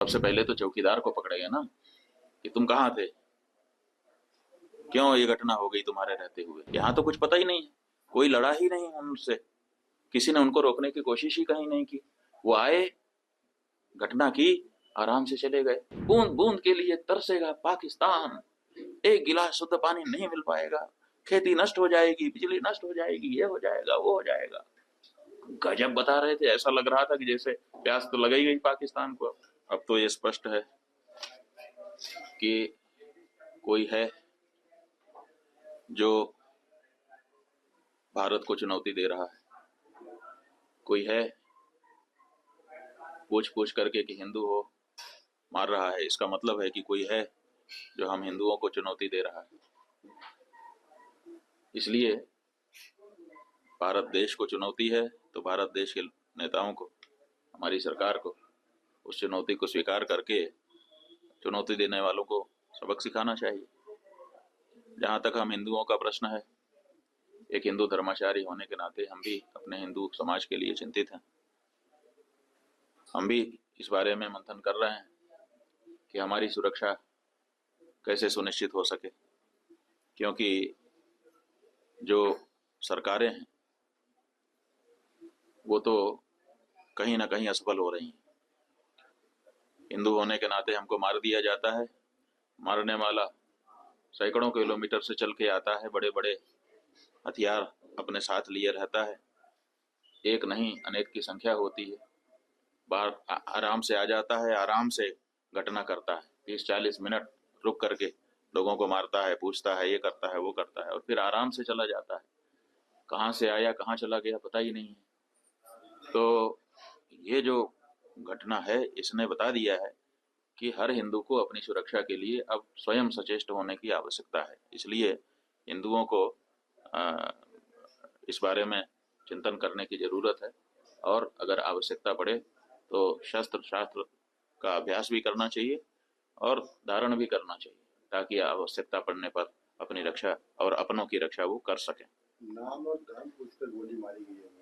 सबसे पहले तो चौकीदार को पकड़ेगा ना कि तुम कहाँ थे, क्यों ये घटना हो गई तुम्हारे रहते हुए। यहाँ तो कुछ पता ही नहीं है, कोई लड़ा ही नहीं उनसे, किसी ने उनको रोकने की कोशिश ही कहीं नहीं की। वो आए, घटना की, आराम से चले गए। बूंद बूंद के लिए तरसेगा पाकिस्तान, एक गिलास शुद्ध पानी नहीं मिल पाएगा, खेती नष्ट हो जाएगी, बिजली नष्ट हो जाएगी, ये हो जाएगा, वो हो जाएगा। गजब बता रहे थे, ऐसा लग रहा था कि जैसे प्यास तो लग ही गई पाकिस्तान को। अब तो ये स्पष्ट है कि कोई है जो भारत को चुनौती दे रहा है, कोई है पूछ पूछ करके कि हिंदू हो मार रहा है। इसका मतलब है कि कोई है जो हम हिंदुओं को चुनौती दे रहा है। इसलिए भारत देश को चुनौती है तो भारत देश के नेताओं को, हमारी सरकार को उस चुनौती को स्वीकार करके चुनौती देने वालों को सबक सिखाना चाहिए। जहां तक हम हिंदुओं का प्रश्न है, एक हिंदू धर्माचारी होने के नाते हम भी अपने हिंदू समाज के लिए चिंतित हैं। हम भी इस बारे में मंथन कर रहे हैं कि हमारी सुरक्षा कैसे सुनिश्चित हो सके, क्योंकि जो सरकारें हैं वो तो कहीं ना कहीं असफल हो रही हैं। हिंदू होने के नाते हमको मार दिया जाता है, मारने वाला सैकड़ों किलोमीटर से चल के आता है, बड़े बड़े हथियार अपने साथ लिए रहता है, एक नहीं अनेक की संख्या होती है। बाहर आराम से आ जाता है, आराम से घटना करता है, 30-40 मिनट रुक करके लोगों को मारता है, पूछता है, ये करता है, वो करता है, और फिर आराम से चला जाता है। कहाँ से आया कहाँ चला गया पता ही नहीं है। तो ये जो घटना है इसने बता दिया है कि हर हिंदू को अपनी सुरक्षा के लिए अब स्वयं सचेष्ट होने की आवश्यकता है। इसलिए हिंदुओं को इस बारे में चिंतन करने की जरूरत है, और अगर आवश्यकता पड़े तो शस्त्र शास्त्र का अभ्यास भी करना चाहिए और धारण भी करना चाहिए, ताकि आवश्यकता पड़ने पर अपनी रक्षा और अपनों की रक्षा वो कर सकें। नाम और धर्म पूछकर गोली मारी गई है।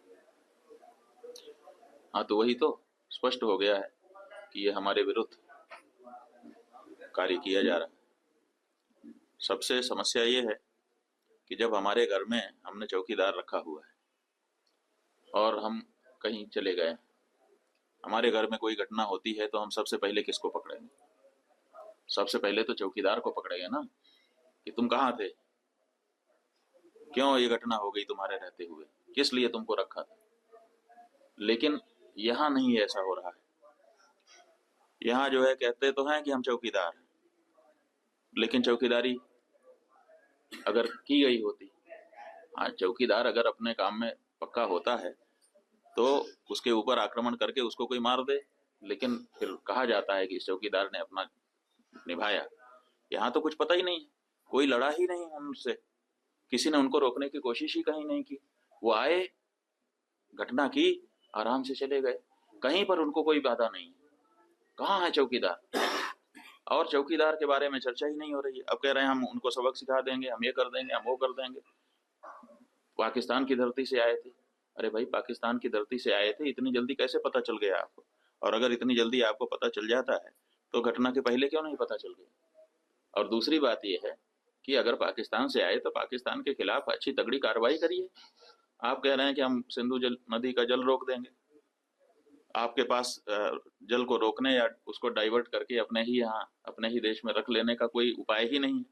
हाँ, तो वही तो स्पष्ट हो गया है कि ये हमारे विरुद्ध कार्य किया जा रहा है। सबसे समस्या ये है कि जब हमारे घर में हमने चौकीदार रखा हुआ है और हम कहीं चले गए, हमारे घर में कोई घटना होती है तो हम सबसे पहले किसको पकड़ेंगे? सबसे पहले तो चौकीदार को पकड़ेंगे ना कि तुम कहाँ थे, क्यों ये घटना हो गई तुम्हारे रहते हुए, किस लिए तुमको रखा था। लेकिन यहाँ नहीं ऐसा हो रहा है। यहाँ जो है कहते तो हैं कि हम चौकीदार हैं, लेकिन चौकीदारी अगर की गई होती, हाँ चौकीदार अगर अपने काम में पक्का होता है तो उसके ऊपर आक्रमण करके उसको कोई मार दे, लेकिन फिर कहा जाता है कि इस चौकीदार ने अपना निभाया। यहाँ तो कुछ पता ही नहीं है, कोई लड़ा ही नहीं उनसे, किसी ने उनको रोकने की कोशिश ही कहीं नहीं की। वो आए, घटना की, आराम से चले गए, कहीं पर उनको कोई बाधा नहीं है। कहाँ है चौकीदार? और चौकीदार के बारे में चर्चा ही नहीं हो रही है। अब कह रहे हैं हम उनको सबक सिखा देंगे, हम ये कर देंगे, हम वो कर देंगे। पाकिस्तान की धरती से आए थे। अरे भाई, पाकिस्तान की धरती से आए थे, इतनी जल्दी कैसे पता चल गया आपको? और अगर इतनी जल्दी आपको पता चल जाता है तो घटना के पहले क्यों नहीं पता चल गया? और दूसरी बात यह है कि अगर पाकिस्तान से आए तो पाकिस्तान के खिलाफ अच्छी तगड़ी कार्रवाई करिए। आप कह रहे हैं कि हम सिंधु नदी का जल रोक देंगे। आपके पास जल को रोकने या उसको डाइवर्ट करके अपने ही यहाँ अपने ही देश में रख लेने का कोई उपाय ही नहीं है।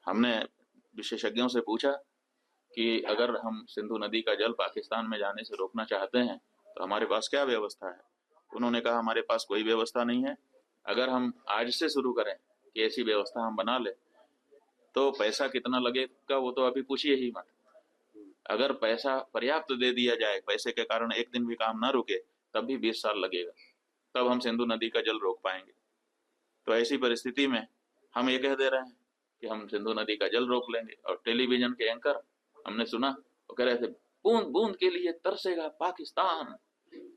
हमने विशेषज्ञों से पूछा कि अगर हम सिंधु नदी का जल पाकिस्तान में जाने से रोकना चाहते हैं तो हमारे पास क्या व्यवस्था है। उन्होंने कहा हमारे पास कोई व्यवस्था नहीं है। अगर हम आज से शुरू करें कि ऐसी व्यवस्था हम बना ले तो पैसा कितना लगेगा वो तो अभी पूछिए ही मत। अगर पैसा पर्याप्त दे दिया जाए, पैसे के कारण एक दिन भी काम ना रुके, तब भी 20 साल लगेगा, तब हम सिंधु नदी का जल रोक पाएंगे। तो ऐसी परिस्थिति में हम ये कह दे रहे हैं कि हम सिंधु नदी का जल रोक लेंगे। और टेलीविजन के एंकर हमने सुना, वो कह रहे थे बूंद बूंद के लिए तरसेगा पाकिस्तान,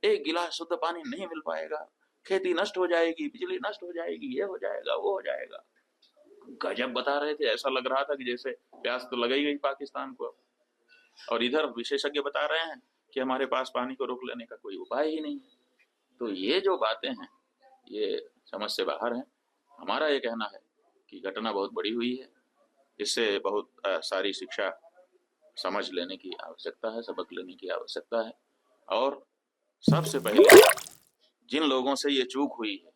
एक गिलास शुद्ध पानी नहीं मिल पाएगा, खेती नष्ट हो जाएगी, बिजली नष्ट हो जाएगी, ये हो जाएगा, वो हो जाएगा। गजब बता रहे थे, ऐसा लग रहा था कि जैसे प्यास तो लग ही गई पाकिस्तान को। और इधर विशेषज्ञ बता रहे हैं कि हमारे पास पानी को रोक लेने का कोई उपाय ही नहीं। तो ये जो बातें हैं ये समझ से बाहर है। हमारा ये कहना है कि घटना बहुत बड़ी हुई है, इससे बहुत सारी शिक्षा समझ लेने की आवश्यकता है, सबक लेने की आवश्यकता है। और सबसे पहले जिन लोगों से ये चूक हुई है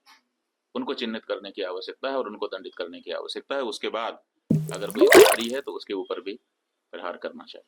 उनको चिन्हित करने की आवश्यकता है और उनको दंडित करने की आवश्यकता है। उसके बाद अगर कोई अधिकारी है तो उसके ऊपर भी प्रहार करना चाहिए।